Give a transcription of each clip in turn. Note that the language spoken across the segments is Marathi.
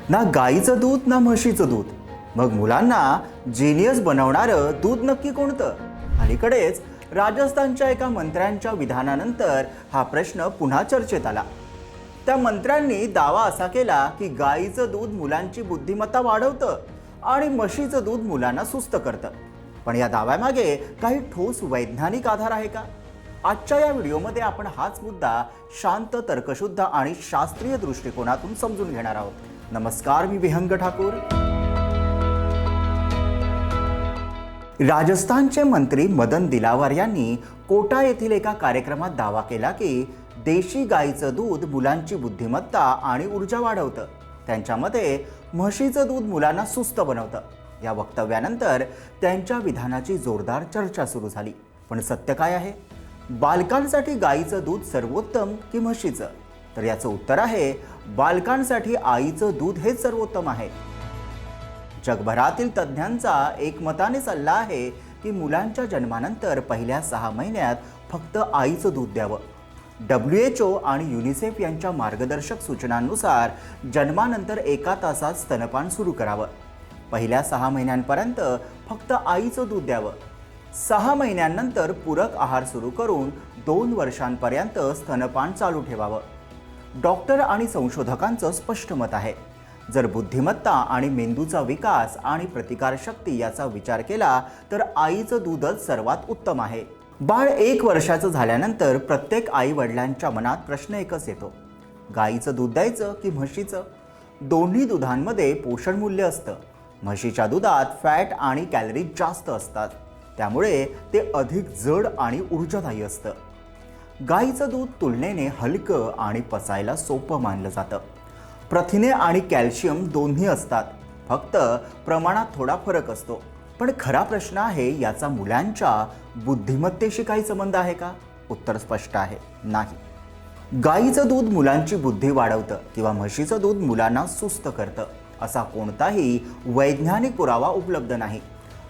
ना गाईचं दूध ना म्हशीचं दूध, मग मुलांना जिनियस बनवणारं दूध नक्की कोणतं? अलीकडेच राजस्थानच्या एका मंत्र्यांच्या विधानानंतर हा प्रश्न पुन्हा चर्चेत आला. त्या मंत्र्यांनी दावा असा केला की गाईचं दूध मुलांची बुद्धिमत्ता वाढवतं आणि म्हशीचं दूध मुलांना सुस्त करतं. पण या दाव्यामागे काही ठोस वैज्ञानिक आधार आहे का? आजच्या या व्हिडिओमध्ये आपण हाच मुद्दा शांत, तर्कशुद्ध आणि शास्त्रीय दृष्टिकोनातून समजून घेणार आहोत. नमस्कार, मी विहंग ठाकूर. राजस्थानचे मंत्री मदन दिलावर यांनी कोटा येथील एका कार्यक्रमात दावा केला की देशी गाईचं दूध मुलांची बुद्धिमत्ता आणि ऊर्जा वाढवतं. त्यांच्या मते म्हशीचं दूध मुलांना सुस्त बनवतं. या वक्तव्यानंतर त्यांच्या विधानाची जोरदार चर्चा सुरू झाली. पण सत्य काय आहे? बालकांसाठी गाईचं दूध सर्वोत्तम की म्हशीचं? तर याचं उत्तर आहे, बालकांसाठी आईचं दूध हेच सर्वोत्तम आहे. जगभरातील तज्ज्ञांचा एकमताने सल्ला आहे की मुलांच्या जन्मानंतर पहिल्या 6 महिन्यात फक्त आईचं दूध द्यावं. WHO आणि युनिसेफ यांच्या मार्गदर्शक सूचनांनुसार जन्मानंतर 1 तासात स्तनपान सुरू करावं. पहिल्या 6 महिन्यांपर्यंत फक्त आईचं दूध द्यावं. 6 महिन्यांनंतर पूरक आहार सुरू करून 2 वर्षांपर्यंत स्तनपान चालू ठेवावं. डॉक्टर आणि संशोधकांचं स्पष्ट मत आहे, जर बुद्धिमत्ता आणि मेंदूचा विकास आणि प्रतिकारशक्ती याचा विचार केला तर आईचं दूधच सर्वात उत्तम आहे. बाळ 1 वर्षाचं झाल्यानंतर प्रत्येक आई वडिलांच्या मनात प्रश्न एकच येतो, गाईचं दूध द्यायचं की म्हशीचं? दोन्ही दुधांमध्ये पोषण मूल्य असतं. म्हशीच्या दुधात फॅट आणि कॅलरीज जास्त असतात, त्यामुळे ते अधिक जड आणि ऊर्जादायी असतं. गाईचं दूध तुलनेने हलकं आणि पचायला सोपं मानलं जातं. प्रथिने आणि कॅल्शियम दोन्ही असतात, फक्त प्रमाणात थोडा फरक असतो. पण खरा प्रश्न आहे, याचा मुलांच्या बुद्धिमत्तेशी काही संबंध आहे का? उत्तर स्पष्ट आहे, नाही. गाईचं दूध मुलांची बुद्धी वाढवतं किंवा म्हशीचं दूध मुलांना सुस्त करतं असा कोणताही वैज्ञानिक पुरावा उपलब्ध नाही.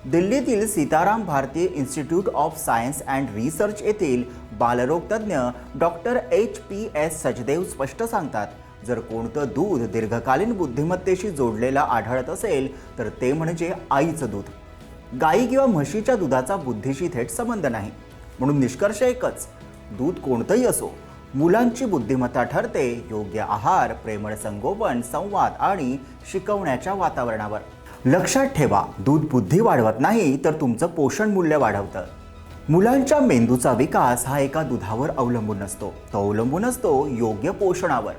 दिल्लीतील सीताराम भारतीय institute of science and research येथील बालरोग तज्ज्ञ डॉक्टर HPS सचदेव स्पष्ट सांगतात, जर कोणतं दूध दीर्घकालीन बुद्धिमत्तेशी जोडलेलं आढळत असेल तर ते म्हणजे आईचं दूध. गाई किंवा म्हशीच्या दुधाचा बुद्धीशी थेट संबंध नाही. म्हणून निष्कर्ष एकच, दूध कोणतंही असो, मुलांची बुद्धिमत्ता ठरते योग्य आहार, प्रेमळ संगोपन, संवाद आणि शिकवण्याच्या वातावरणावर. लक्षात ठेवा, दूध बुद्धी वाढवत नाही तर तुमचं पोषण मूल्य वाढवतं. मुलांच्या मेंदूचा विकास हा एका दुधावर अवलंबून नसतो, तो अवलंबून असतो योग्य पोषणावर.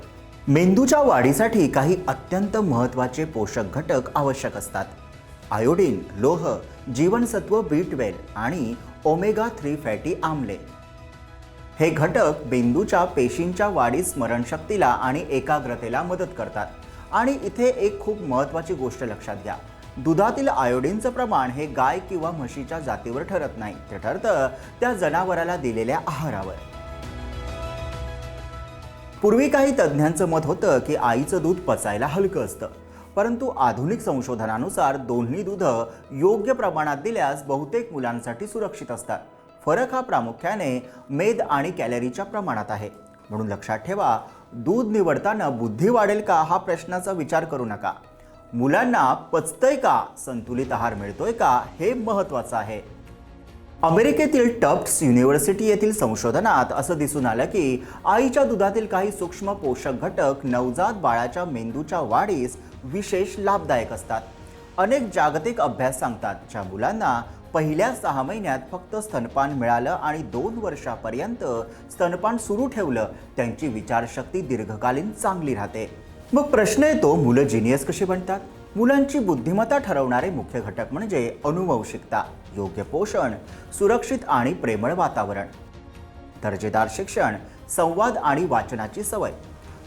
मेंदूच्या वाढीसाठी काही अत्यंत महत्त्वाचे पोषक घटक आवश्यक असतात. आयोडीन, लोह, जीवनसत्व B12 आणि ओमेगा 3 फॅटी आम्ले. हे घटक मेंदूच्या पेशींच्या वाढीस, स्मरणशक्तीला आणि एकाग्रतेला मदत करतात. आणि इथे एक खूप महत्त्वाची गोष्ट लक्षात घ्या, दुधातील आयोडीनचं प्रमाण हे गाय किंवा म्हशीच्या जातीवर ठरत नाही, ते ठरतं त्या जनावराला दिलेल्या आहारावर. पूर्वी काही तज्ज्ञांचं मत होतं की आईचं दूध पचायला हलकं असतं, परंतु आधुनिक संशोधनानुसार दोन्ही दूध योग्य प्रमाणात दिल्यास बहुतेक मुलांसाठी सुरक्षित असतात. फरक हा प्रामुख्याने मेद आणि कॅलरीच्या प्रमाणात आहे. म्हणून लक्षात ठेवा, दूध निवडताना बुद्धी वाढेल का हा प्रश्नाचा विचार करू नका. मुलांना पचतंय का, संतुलित आहार मिळतोय का, हे महत्त्वाचं आहे. अमेरिकेतील टफ्ट्स युनिव्हर्सिटी येथील संशोधनात असं दिसून आलं की आईच्या दुधातील काही सूक्ष्म पोषक घटक नवजात बाळाच्या मेंदूच्या वाढीस विशेष लाभदायक असतात. अनेक जागतिक अभ्यास सांगतात, ज्या मुलांना पहिल्या 6 महिन्यात फक्त स्तनपान मिळालं आणि 2 वर्षापर्यंत स्तनपान सुरू ठेवलं, त्यांची विचारशक्ती दीर्घकालीन चांगली राहते. मग प्रश्न येतो, मुलं जिनियस कशी बनतात? मुलांची बुद्धिमत्ता ठरवणारे मुख्य घटक म्हणजे अनुवंशिकता, योग्य पोषण, सुरक्षित आणि प्रेमळ वातावरण, दर्जेदार शिक्षण, संवाद आणि वाचनाची सवय.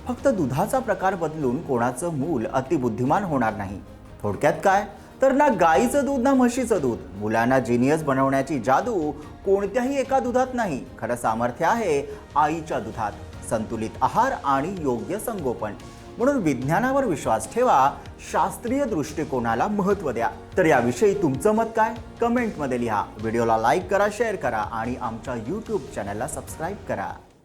फक्त दुधाचा प्रकार बदलून कोणाचं मूल अतिबुद्धिमान होणार नाही. थोडक्यात काय, तर ना गाईचं दूध ना म्हशीचं दूध. मुलांना जिनियस बनवण्याची जादू कोणत्याही एका दुधात नाही, खरं सामर्थ्य आहे आईच्या दुधात. संतुलित आहार आणि योग्य संगोपन. म्हणून विज्ञानावर विश्वास ठेवा, शास्त्रीय दृष्टिकोनाला महत्त्व द्या. तर याविषयी तुमचं मत काय? कमेंटमध्ये लिहा. व्हिडिओला लाईक करा, शेअर करा आणि आमच्या YouTube चॅनलला सबस्क्राईब करा.